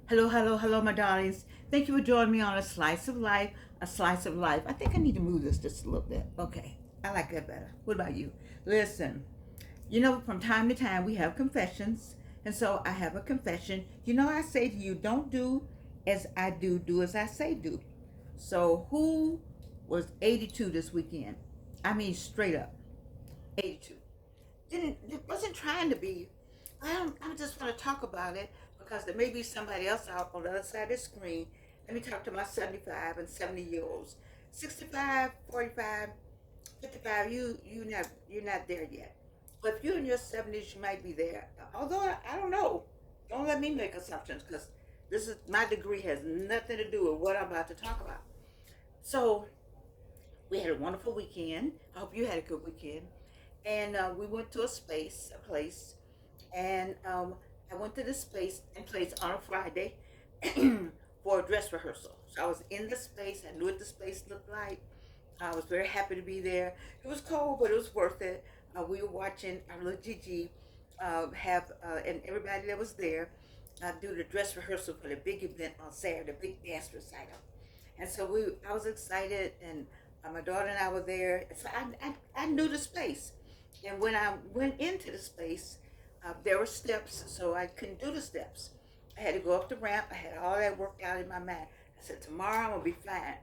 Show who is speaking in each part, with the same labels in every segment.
Speaker 1: Hello, hello, hello, my darlings. Thank you for joining me on a slice of life, a slice of life. I think I need to move this just a little bit. Okay, I like that better. What about you? Listen, from time to time we have confessions, and so I have a confession. I say to you, don't do as I do, do as I say do. So, who was 82 this weekend? I mean, straight up 82. Didn't wasn't trying to be. I just want to talk about it because there may be somebody else out on the other side of the screen. Let me talk to my 75 and 70-year olds. 65, 45, 55. You're not there yet. But if you're in your 70s, you might be there. Although I don't know. Don't let me make assumptions because this is my degree has nothing to do with what I'm about to talk about. So we had a wonderful weekend. I hope you had a good weekend. And we went to a place, and I went to this space and place on a Friday for a dress rehearsal. So I was in the space. I knew what the space looked like. I was very happy to be there. It was cold, but it was worth it. We were watching our little Gigi and everybody that was there do the dress rehearsal for the big event on Saturday, the big dance recital. And so I was excited, and my daughter and I were there. So I knew the space. And when I went into the space, there were steps, so I couldn't do the steps. I had to go up the ramp. I had all that worked out in my mind. I said, tomorrow I'm going to be fine.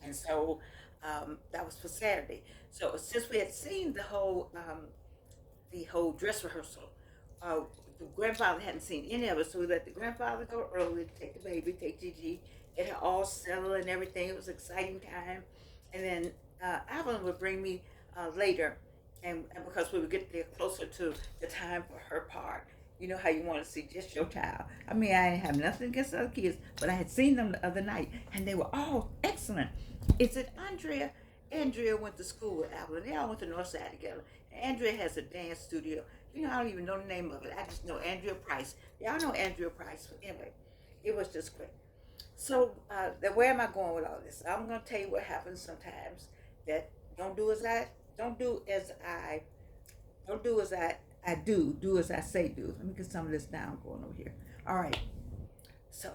Speaker 1: And so that was for Saturday. So since we had seen the whole dress rehearsal, uh, the grandfather hadn't seen any of it, so we let the grandfather go early to take the baby, take Gigi, get her all settled and everything. It was an exciting time. And then Evelyn would bring me later, and because we would get there closer to the time for her part. You know how you want to see just your child. I mean, I didn't have nothing against other kids, but I had seen them the other night, and they were all excellent. Is it Andrea? Andrea went to school with Evelyn. They all went to Northside together. Andrea has a dance studio. I don't even know the name of it. I just know Andrea Price. Y'all know Andrea Price. But anyway, it was just great. So, where am I going with all this? I'm going to tell you what happens sometimes that don't do as I don't do as I don't do as I do as I say do. Let me get some of this down going over here. All right. So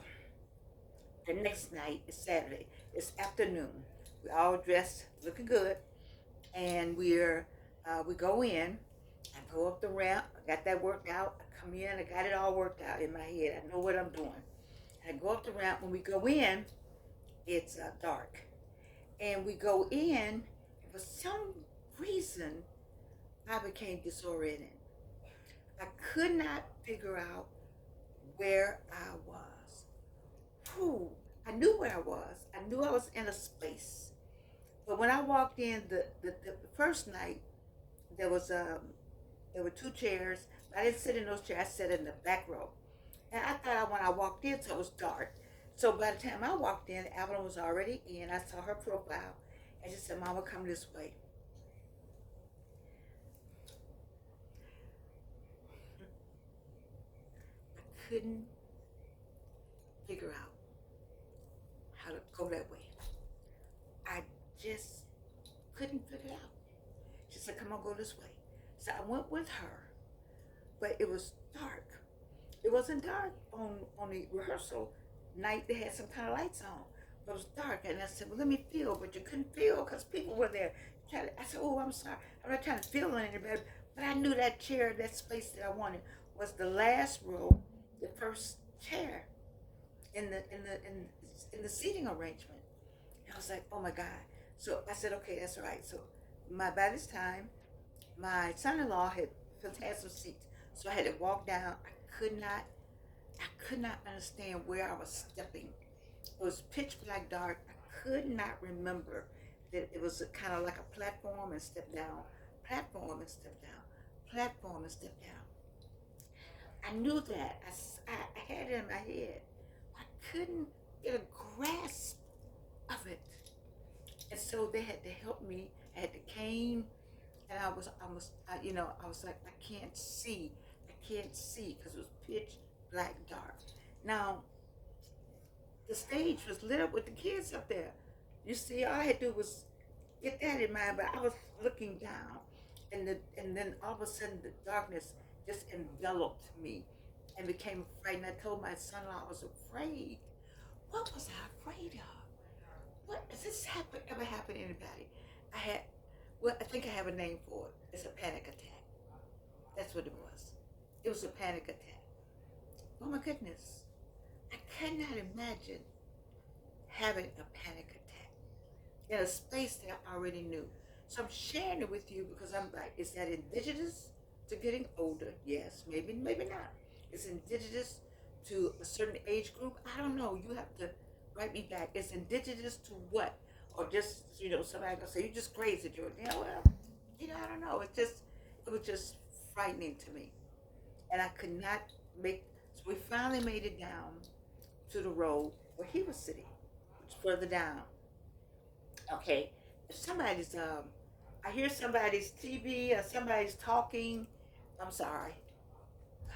Speaker 1: the next night is Saturday. It's afternoon. We all dressed, looking good, and we go in. I go up the ramp. I got that worked out. I come in. I got it all worked out in my head. I know what I'm doing. I go up the ramp. When we go in, it's dark, and we go in. And for some reason, I became disoriented. I could not figure out where I was. Whew. I knew where I was. I knew I was in a space. But when I walked in the first night, there was there were two chairs. I didn't sit in those chairs. I sat in the back row. And I thought when I walked in, so it was dark. So by the time I walked in, Evelyn was already in. I saw her profile, and she said, "Mama, come this way." I couldn't figure out how to go that way. I just couldn't figure it out. She said, "Come on, go this way." So I went with her, but it was dark. It wasn't dark on the rehearsal night. They had some kind of lights on, but it was dark. And I said, "Well, let me feel," but you couldn't feel because people were there. I said, "Oh, I'm sorry. I'm not trying to feel anybody," but I knew that chair, that space that I wanted, was the last row, the first chair in the seating arrangement. And I was like, "Oh my God!" So I said, "Okay, that's all right." So by this time, my son-in-law had some seats, so I had to walk down. I could not understand where I was stepping. It was pitch black dark. I could not remember that it was kind of like a platform and step down, platform and step down, platform and step down. I knew that. I had it in my head. I couldn't get a grasp of it. And so they had to help me. I had the cane, and I was like, I can't see. I can't see because it was pitch black dark. Now, the stage was lit up with the kids up there. You see, all I had to do was get that in mind, but I was looking down, and then all of a sudden the darkness just enveloped me, and became frightened. I told my son-in-law I was afraid. What was I afraid of? What has this ever happened to anybody? I had, well, I think I have a name for it. It's a panic attack. That's what it was. It was a panic attack. Oh my goodness. I cannot imagine having a panic attack in a space that I already knew. So I'm sharing it with you because I'm like, is that indigenous to getting older? Yes, maybe, maybe not. It's indigenous to a certain age group. I don't know. You have to write me back. It's indigenous to what? Or just, somebody gonna say, you're just crazy, Jordan. Yeah, well, I don't know. It was just frightening to me. And I could not make, so we finally made it down to the road where he was sitting, which is further down. Okay, if somebody's I hear somebody's TV or somebody's talking, I'm sorry.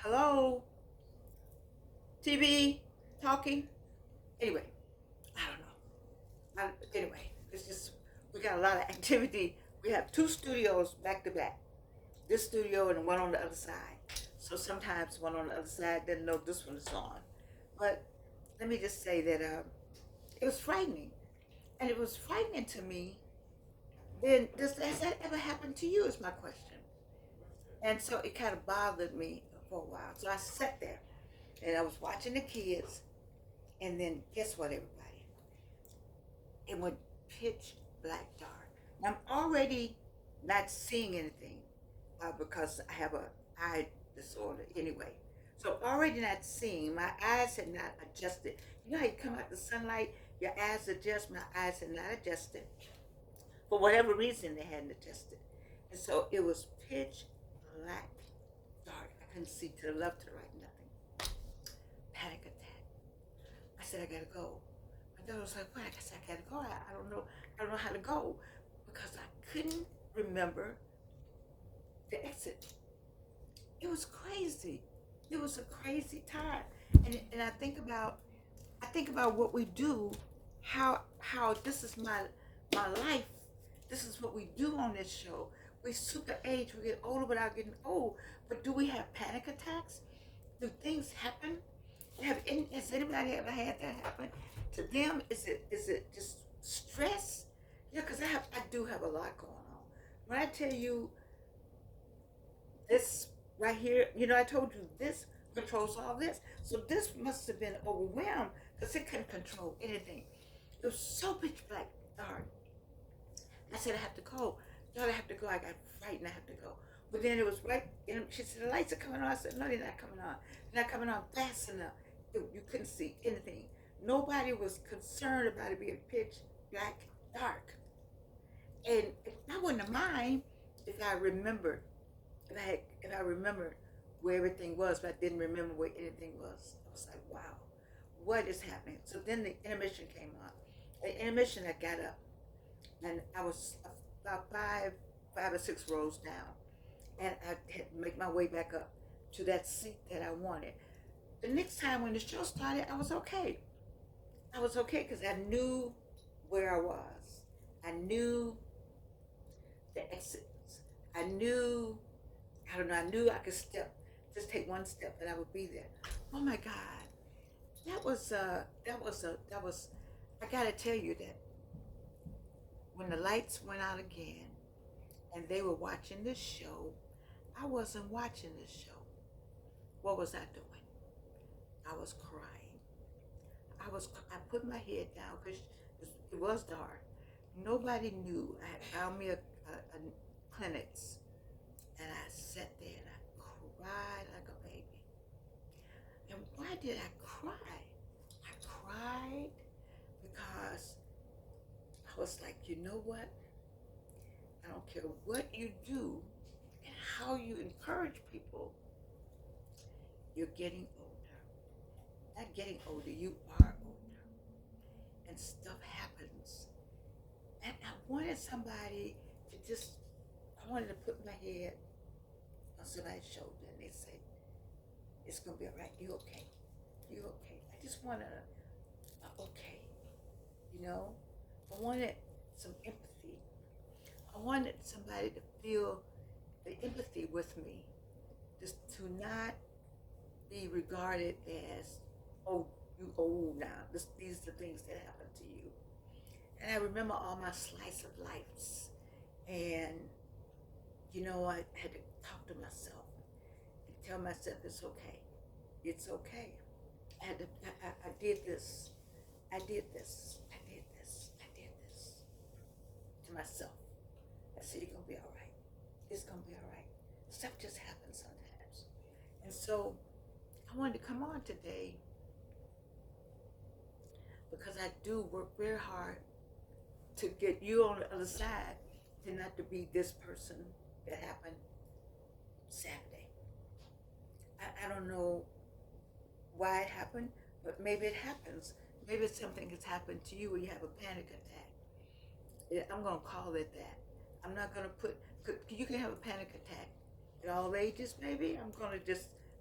Speaker 1: Hello, TV talking. Anyway, I don't know. Anyway, it's just we got a lot of activity. We have two studios back to back. This studio and one on the other side. So sometimes one on the other side doesn't know this one is on. But let me just say that it was frightening, and it was frightening to me. Then has that ever happened to you? Is my question. And so it kind of bothered me for a while. So I sat there and I was watching the kids, and then guess what, everybody? It went pitch black dark. Now, I'm already not seeing anything because I have a eye disorder anyway. So already not seeing. My eyes had not adjusted. You know how you come out the sunlight, your eyes adjust. My eyes had not adjusted. For whatever reason, they hadn't adjusted. And so it was pitch black dark. I couldn't see to the left, to the right, nothing. Panic attack. I said, I gotta go. My daughter was like, what? I said, I gotta go. I don't know. I don't know how to go because I couldn't remember the exit. It was crazy. It was a crazy time. And I think about what we do, how this is my life. This is what we do on this show. We super age, we get older without getting old. But do we have panic attacks? Do things happen? Has anybody ever had that happen to them? Is it just stress? Yeah, because I do have a lot going on. When I tell you this right here, I told you this controls all this. So this must have been overwhelmed because it couldn't control anything. It was so pitch black dark. I said, I have to go. No, I have to go. I got frightened. I have to go. But then it was right. She said, the lights are coming on. I said, no, they're not coming on. They're not coming on fast enough. You couldn't see anything. Nobody was concerned about it being pitch black dark. And I wouldn't mind if I remembered, if I remembered where everything was, but I didn't remember where anything was. I was like, wow, what is happening? So then the intermission came on. The intermission, I got up, and I was about five or six rows down, and I had to make my way back up to that seat that I wanted. The next time when the show started, I was okay. I was okay because I knew where I was. I knew the exits. I knew, I don't know, I knew I could just take one step and I would be there. Oh my God. That was, I gotta tell you that when the lights went out again and they were watching this show, I wasn't watching this show. What was I doing? I was crying. I put my head down because it was dark. Nobody knew. I had found me a Kleenex, and I sat there and I cried like a baby. And why did I cry? I cried because I was like, you know what? I don't care what you do and how you encourage people, you're getting older. Not getting older, you are older. And stuff happens. And I wanted somebody to I wanted to put my head on somebody's shoulder and they say, it's going to be all right. You okay? You okay? I just wanted okay. I wanted some empathy. I wanted somebody to feel the empathy with me. Just to not be regarded as, oh, you old now. These are the things that happen to you. And I remember all my slice of lives. And, I had to talk to myself and tell myself it's okay. It's okay. I did this. I did this. I did this. I did this to myself. I said, you're going to be all right. It's going to be all right. Stuff just happens sometimes. And so I wanted to come on today because I do work very hard to get you on the other side, to not to be this person that happened Saturday. I don't know why it happened, but maybe it happens. Maybe it's something that's happened to you where you have a panic attack. I'm going to call it that. I'm not going to you can have a panic attack at all ages, maybe.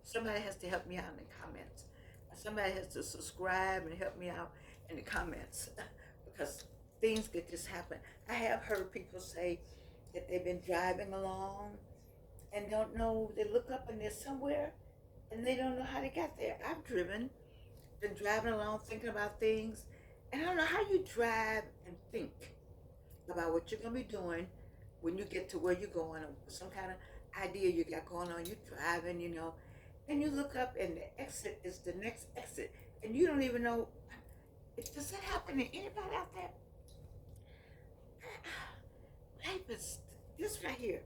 Speaker 1: Somebody has to help me out in the comments. Somebody has to subscribe and help me out in the comments because things could just happen. I have heard people say that they've been driving along and don't know, they look up and they're somewhere and they don't know how they got there. I've been driving along thinking about things, and I don't know how you drive and think about what you're going to be doing when you get to where you're going, or some kind of idea you got going on. You're driving, and you look up and the exit is the next exit, and you don't even know. Does that happen to anybody out there? Life is this right here.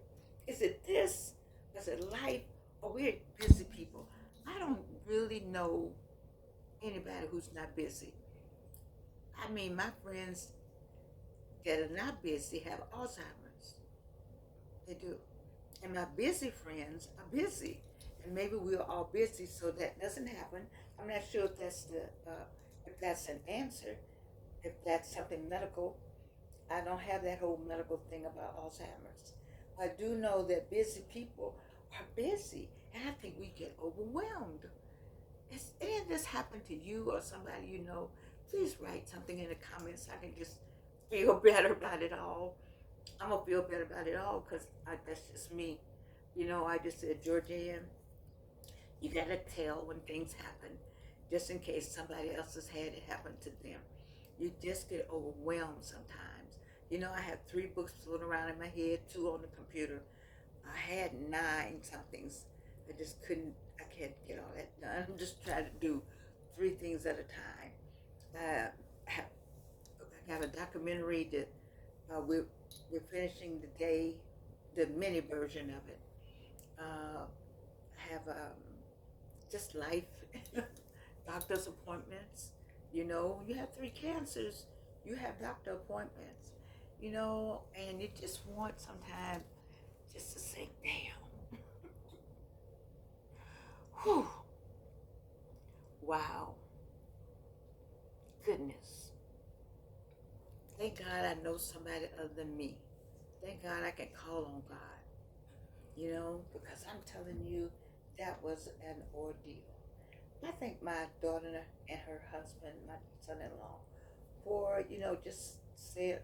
Speaker 1: Is it this? Is it life? Or we're busy people? I don't really know anybody who's not busy. I mean, my friends that are not busy have Alzheimer's. They do. And my busy friends are busy. And maybe we're all busy, so that doesn't happen. I'm not sure if that's an answer, if that's something medical. I don't have that whole medical thing about Alzheimer's. I do know that busy people are busy, and I think we get overwhelmed. Has any of this happened to you or somebody you know? Please write something in the comments. I can just feel better about it all. I'm gonna feel better about it all because that's just me. I just said, Georgianne, you gotta tell when things happen, just in case somebody else has had it happen to them. You just get overwhelmed sometimes. I have 3 books floating around in my head, 2 on the computer. I had 9 somethings. I can't get all that done. I'm just trying to do 3 things at a time. Uh, I have a documentary that we're finishing today, the mini version of it. I have just life, doctor's appointments. You have 3 cancers, you have doctor appointments, and you just want sometimes just to say, damn, whew, wow, goodness. Thank God I know somebody other than me. Thank God I can call on God, because I'm telling you, that was an ordeal. I thank my daughter and her husband, my son-in-law, for, just said,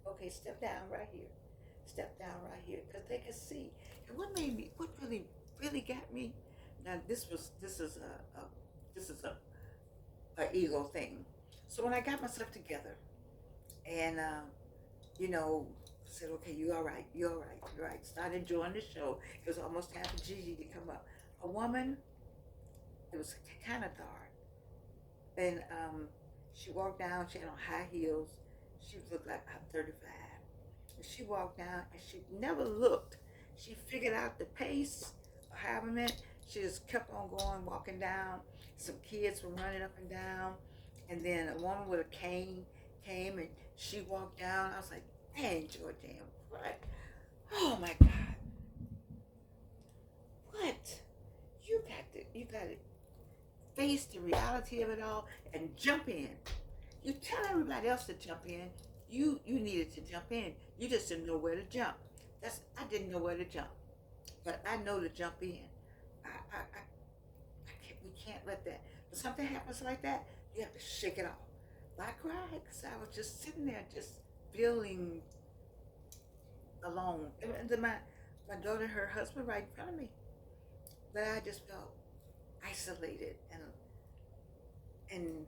Speaker 1: okay, step down right here. Step down right here. Because they could see. And what really, really got me, now this is a ego thing. So when I got myself together and, said, okay, you're all right. You're all right. Started enjoying the show. It was almost time for Gigi to come up. A woman, it was kind of dark. And she walked down, she had on high heels. She looked like about 35. And she walked down and she never looked. She figured out the pace of however minute. She just kept on going, walking down. Some kids were running up and down. And then a woman with a cane came and she walked down. I was like, dang, Georgianne, what? Oh my God. What? You got to face the reality of it all and jump in. You tell everybody else to jump in. You needed to jump in. You just didn't know where to jump. I didn't know where to jump, but I know to jump in. We can't let that. When something happens like that, you have to shake it off. I cried because I was just sitting there, just feeling alone. And then my daughter and her husband right in front of me. But I just felt isolated and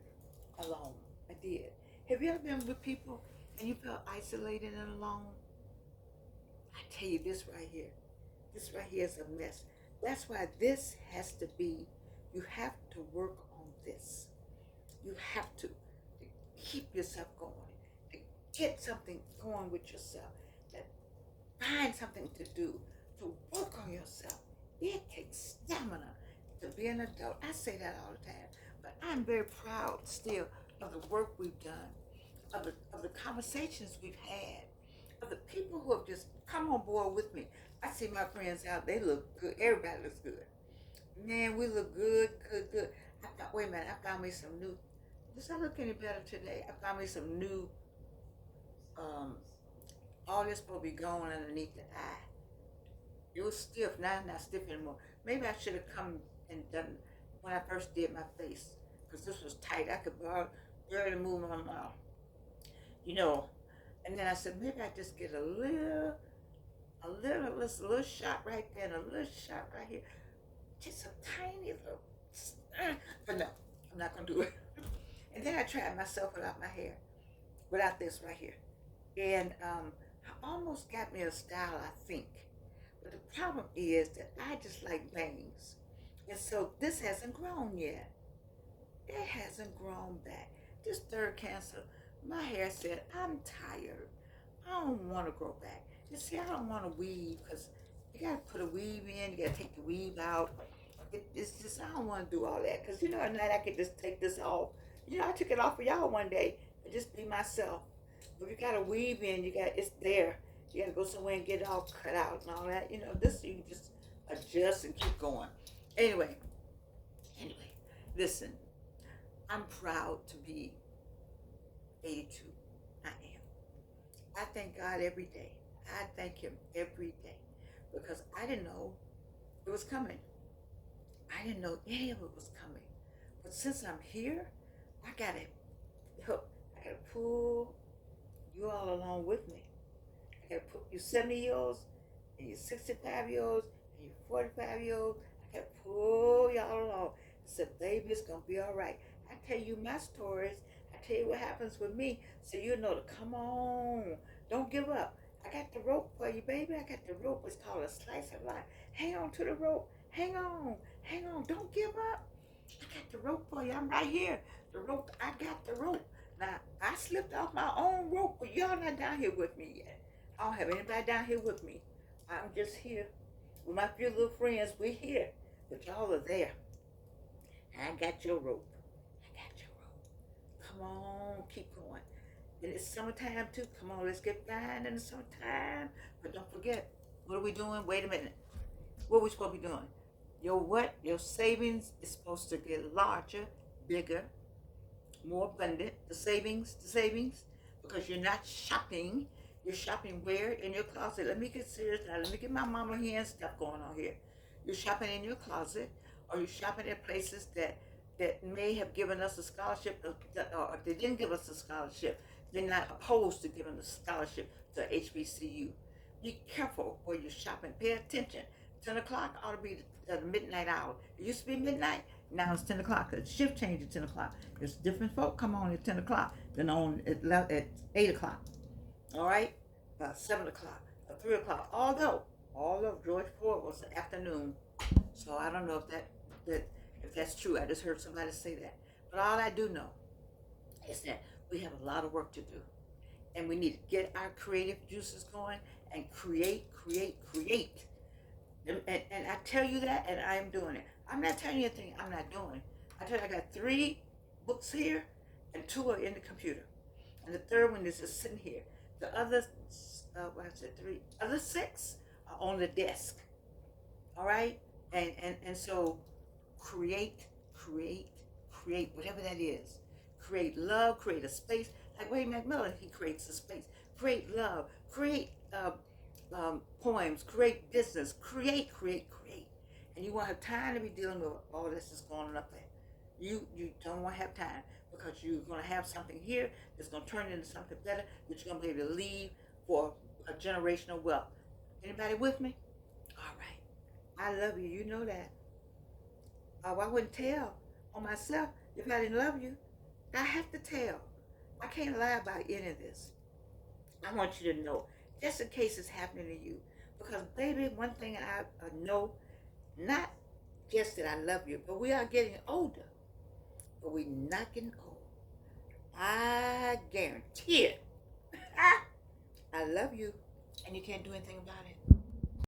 Speaker 1: alone. I did. Have you ever been with people and you felt isolated and alone? I tell you, this right here is a mess. That's why this has to be, you have to work on this. You have to keep yourself going, to get something going with yourself, to find something to do, to work on yourself. It takes stamina to be an adult. I say that all the time, but I'm very proud still of the work we've done, of the conversations we've had, of the people who have just come on board with me. I see my friends out, they look good. Everybody looks good. Man, we look good, good, good. I thought, wait a minute, I found me some new. Does I look any better today? I found me some new, um, all this supposed to be going underneath the eye. It was stiff, now it's not stiff anymore. Maybe I should have come and done when I first did my face, because this was tight. I could barely move my mouth, you know. And then I said, maybe I just get just a little shot right there and a little shot right here. Just a tiny little, but no, I'm not gonna do it. And then I tried myself without my hair, without this right here. And I almost got me a style, I think. But the problem is that I just like bangs. And so this hasn't grown yet. It hasn't grown back. This third cancer, my hair said, I'm tired. I don't want to grow back. You see, I don't want to weave because you got to put a weave in, you got to take the weave out. It's just, I don't want to do all that because, at night I could just take this off. I took it off for y'all one day and just be myself. But you got to weave in, it's there. You got to go somewhere and get it all cut out and all that. This you can just adjust and keep going. Anyway, listen, I'm proud to be 82. I am. I thank God every day. I thank Him every day because I didn't know it was coming. I didn't know any of it was coming. But since I'm here, I gotta help. I gotta pull you all along with me. I gotta put you 70-year-olds and you 65-year-olds and you 45-year-olds. I gotta pull y'all along. I said, baby, it's gonna be all right. I tell you my stories. I tell you what happens with me, so you know to come on. Don't give up. I got the rope for you, baby. I got the rope. It's called a slice of life. Hang on to the rope. Hang on. Hang on. Don't give up. I got the rope for you. I'm right here. The rope. I got the rope. Now, I slipped off my own rope, but y'all not down here with me yet. I don't have anybody down here with me. I'm just here with my few little friends. We're here, but y'all are there. And I got your rope. I got your rope. Come on, keep going. And it's summertime too. Come on, let's get flying in the summertime. But don't forget, what are we doing? Wait a minute. What are we supposed to be doing? Your what? Your savings is supposed to get larger, bigger, more abundant. The savings, because you're not shopping. You're shopping where? In your closet. Let me get serious now. Let me get my mama here and stuff going on here. You're shopping in your closet, or you're shopping at places that may have given us a scholarship, or they didn't give us a scholarship. They're not opposed to giving a scholarship to HBCU. Be careful where you're shopping. Pay attention. 10 o'clock ought to be the midnight hour. It used to be midnight. Now it's 10 o'clock. The shift changed at 10 o'clock. There's different folk come on at 10 o'clock than on at 8 o'clock. All right? 7 o'clock, 3 o'clock. Although George Ford was the afternoon. So I don't know if that's true. I just heard somebody say that. But all I do know is that we have a lot of work to do. And we need to get our creative juices going and create. And I tell you that, and I am doing it. I'm not telling you anything I'm not doing. I tell you, I got 3 books here, and 2 are in the computer. And the third one is just sitting here. The other, 3, other 6 are on the desk. All right? And so create, whatever that is. Create love, create a space. Like Wade McMillan, he creates a space. Create love, create poems, create business, create. And you won't have time to be dealing with all this that's going on up there. You don't want to have time because you're going to have something here that's going to turn into something better that you're going to be able to leave for a generational wealth. Anybody with me? All right. I love you. You know that. I wouldn't tell on myself if I didn't love you. I have to tell. I can't lie about any of this. I want you to know, just in case it's happening to you. Because, baby, one thing I know, not just that I love you, but we are getting older. But we're not getting old. I guarantee it. I love you, and you can't do anything about it.